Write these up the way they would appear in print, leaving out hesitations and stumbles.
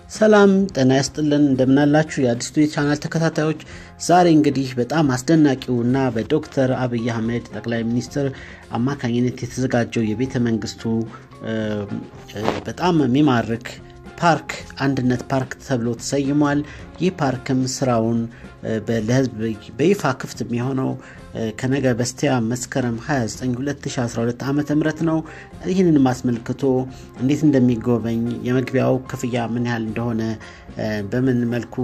ሰላም ጤና ይስጥልን እንደምናላችሁ የአዲስ ቻናል ተከታታዮች ዛሬ እንግዲህ በጣም አስደናቂውና በዶክተር አብይ አህመድ ጠቅላይ ሚኒስትር አማካኝነት የተዘጋጀው የቤተ መንግስቱ በጣም የሚማርክ ፓርክ አንድነት ፓርክ ተብሎ ተሰይሟል። ይህ ፓርክም ስራውን ለህዝብ በይፋ ክፍት የሚሆነው ከነገ በስቲያ መስከረም 29 2012 ዓመተ ምህረት ነው። ይህንን ማስመልክቶ እንዴት እንደሚጎበኝ የመግቢያው ክፍያ ምን ያህል እንደሆነ በምን መልኩ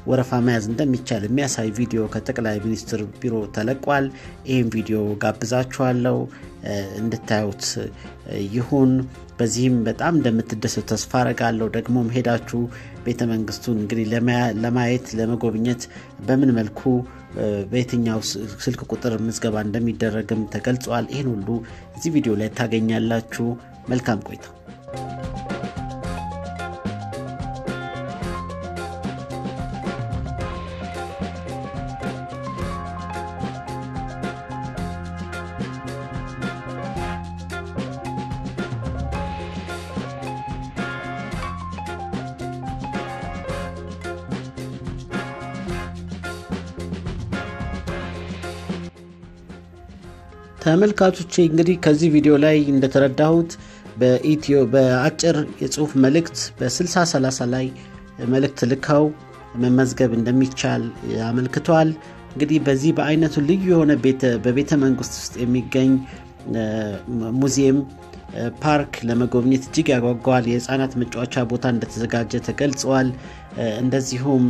ወረፋ መያዝ እንደሚቻል የሚያሳይ ቪዲዮ ከጠቅላይ ሚኒስትር ቢሮ ተለቋል። ይሄን ቪዲዮ ጋብዛችኋለሁ እንድታዩት ይሁን። በዚህም በጣም እንደምትደሰቱ ተስፋ አደርጋለሁ። ደግሞም ሄዳችሁ ቤተ መንግስቱን እንግዲህ ለማየት ለመጎብኘት በምን መልኩ በየትኛው ስልክ ቁጥር ምዝገባ እንደሚደረግም ተገልጿል። ይሄን ሁሉ እዚህ ቪዲዮ ላይ ታገኛላችሁ። መልካም ቆይታ። ተመልካቾቼ እንግዲህ ከዚህ ቪዲዮ ላይ እንደተረዳሁት በአጭር የጽሁፍ መልእክት በ6030 ላይ መልእክት ልከው መመዝገብ እንደሚቻል ያመልክቷል። እንግዲህ በዚህ በአይነቱ ልዩ የሆነ በቤተ መንግስት ውስጥ የሚገኝ ሙዚየም ፓርክ ለመጎብኘት እጅግ ያጓጓል። የህፃናት መጫወቻ ቦታ እንደተዘጋጀ ተገልጿል። እንደዚሁም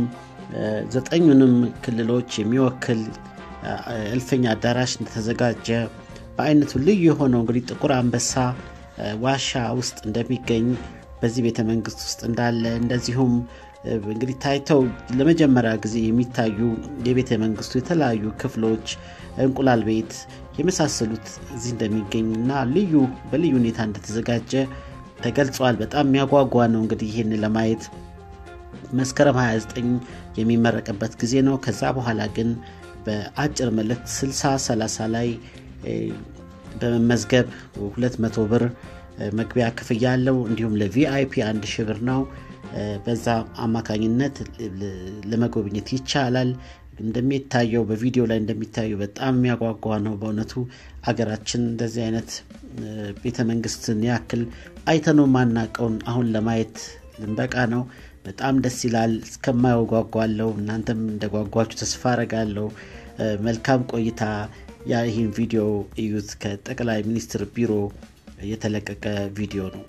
9ኙንም ክልሎች የሚወክል እልፍኝ አዳራሽ እንደተዘጋጀ በአይነቱ ልዩ የሆነው እንግዲህ ጥቁር አንበሳ ዋሻ ውስጥ እንደሚገኝ በዚህ ቤተ መንግስት ውስጥ እንዳለ እንደዚሁም እንግዲህ ታይተው ለመጀመሪያ ጊዜ የሚታዩ የቤተ መንግስቱ የተለያዩ ክፍሎች እንቁላል ቤት የመሳሰሉት እዚህ እንደሚገኝና በልዩ ሁኔታ እንደተዘጋጀ ተገልጿል። በጣም የሚያጓጓ ነው። እንግዲህ ይሄን ለማየት መስከረም 29 የሚመረቅበት ጊዜ ነው። ከዛ በኋላ ግን በአጭር መልእክት 6030 ላይ በመመዝገብ 200 ብር መግቢያ ክፍያ አለው። እንዲሁም ለቪአይፒ 1000 ብር ነው። በዛ አማካኝነት ለመጎብኘት ይቻላል። እንደሚታየው በቪዲዮ ላይ እንደሚታየው በጣም የሚያጓጓ ነው። በእውነቱ አገራችን እንደዚህ አይነት ቤተ መንግስትን ያክል አይተነው ማናቀውን አሁን ለማየት ልንበቃ ነው። በጣም ደስ ይላል። እስከማይጓጓለው እናንተም እንደጓጓችሁ ተስፋ አደርጋለሁ። መልካም ቆይታ። ይህን ቪዲዮ እዩት። ከጠቅላይ ሚኒስትር ቢሮ የተለቀቀ ቪዲዮ ነው።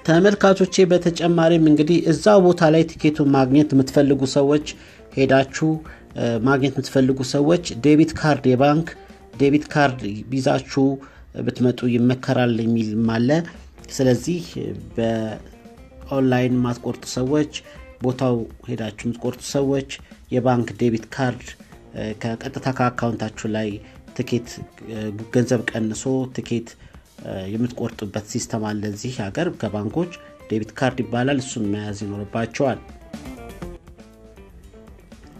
ተመልካቾቼ በተጨማሪም እንግዲህ እዛው ቦታ ላይ ቲኬቱን ማግኘት የምትፈልጉ ሰዎች ሄዳችሁ ማግኘት የምትፈልጉ ሰዎች ዴቢት ካርድ የባንክ ዴቢት ካርድ ቢዛችሁ ብትመጡ ይመከራል የሚል ማለ። ስለዚህ በኦንላይን ማስቆርጡ ሰዎች ቦታው ሄዳችሁ የምትቆርጡ ሰዎች የባንክ ዴቢት ካርድ ከቀጥታ ከአካውንታችሁ ላይ ቲኬት ገንዘብ ቀንሶ ቲኬት የምትቆርጡበት ሲስተም አለ እዚህ ሀገር ከባንኮች ዴቢት ካርድ ይባላል። እሱን መያዝ ይኖርባችኋል።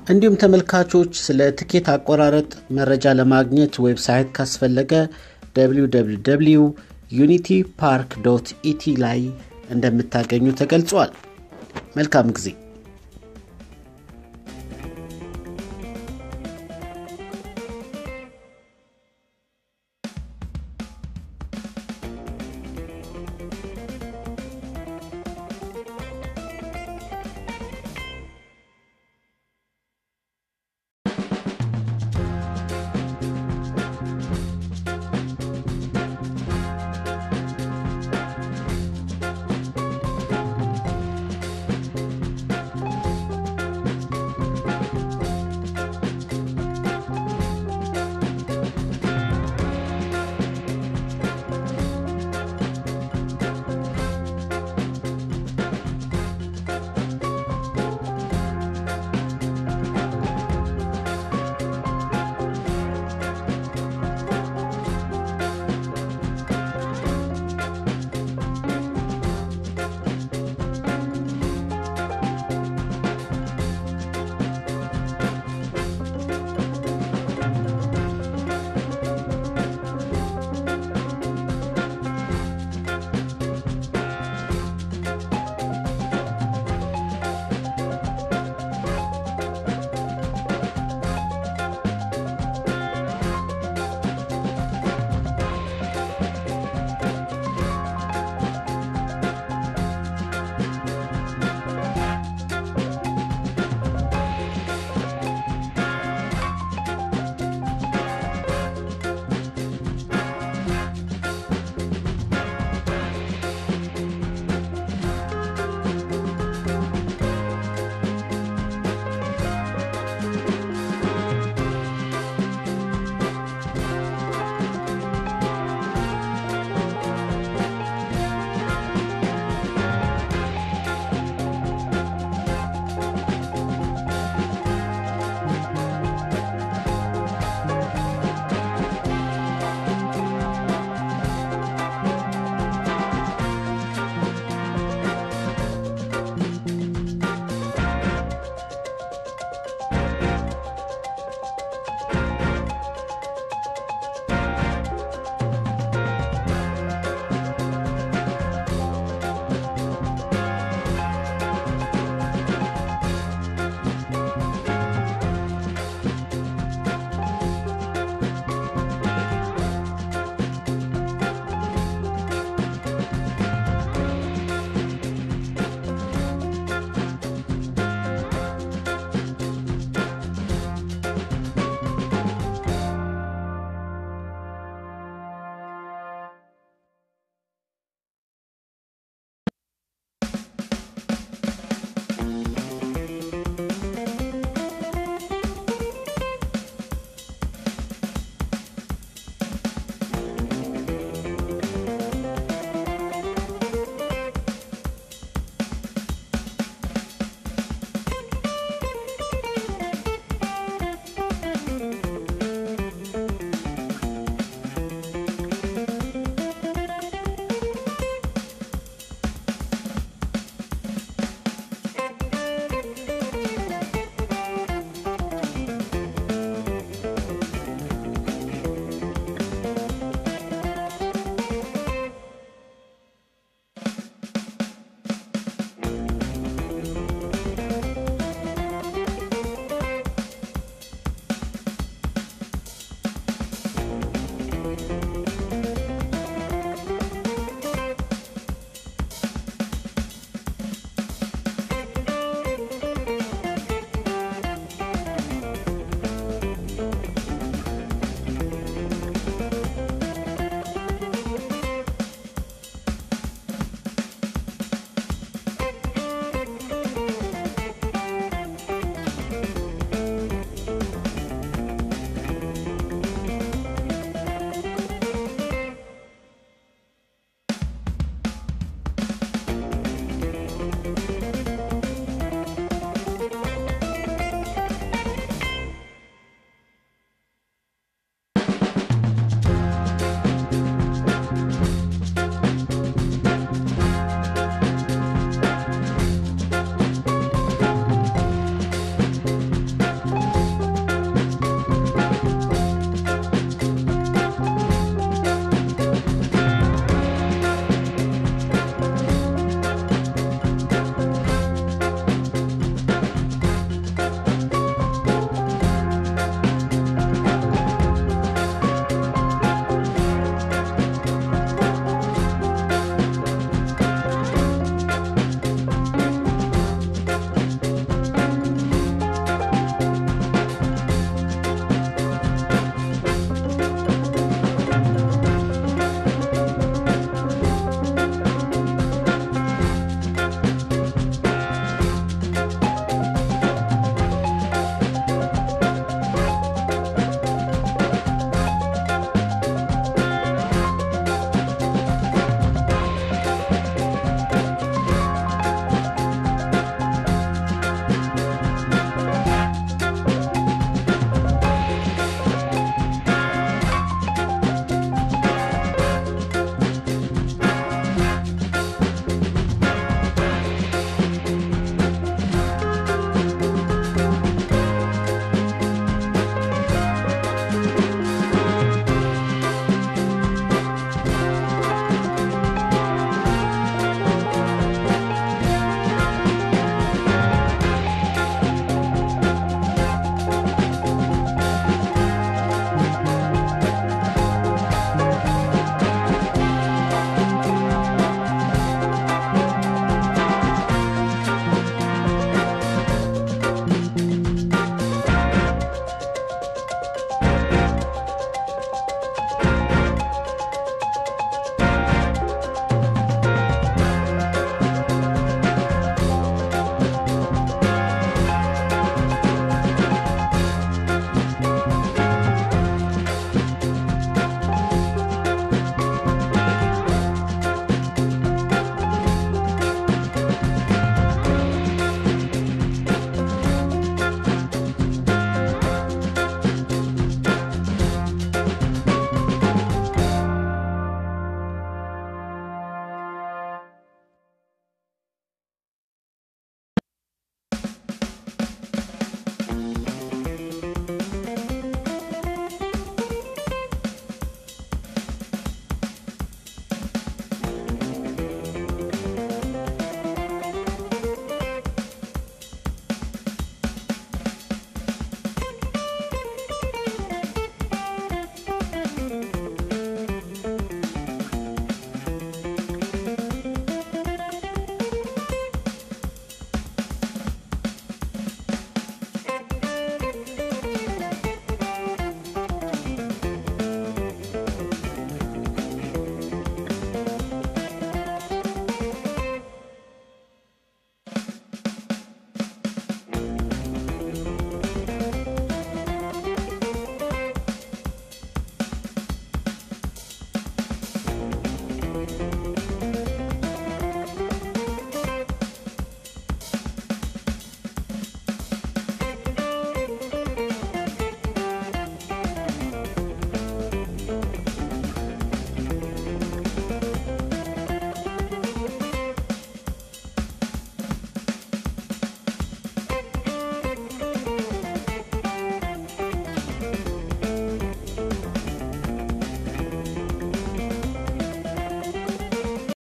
እንዲሁም ተመልካቾች ስለ ቲኬት አቆራረጥ መረጃ ለማግኘት ዌብሳይት ካስፈለገ www.unitypark.et ላይ እንደምታገኙ ተገልጿል። መልካም ጊዜ።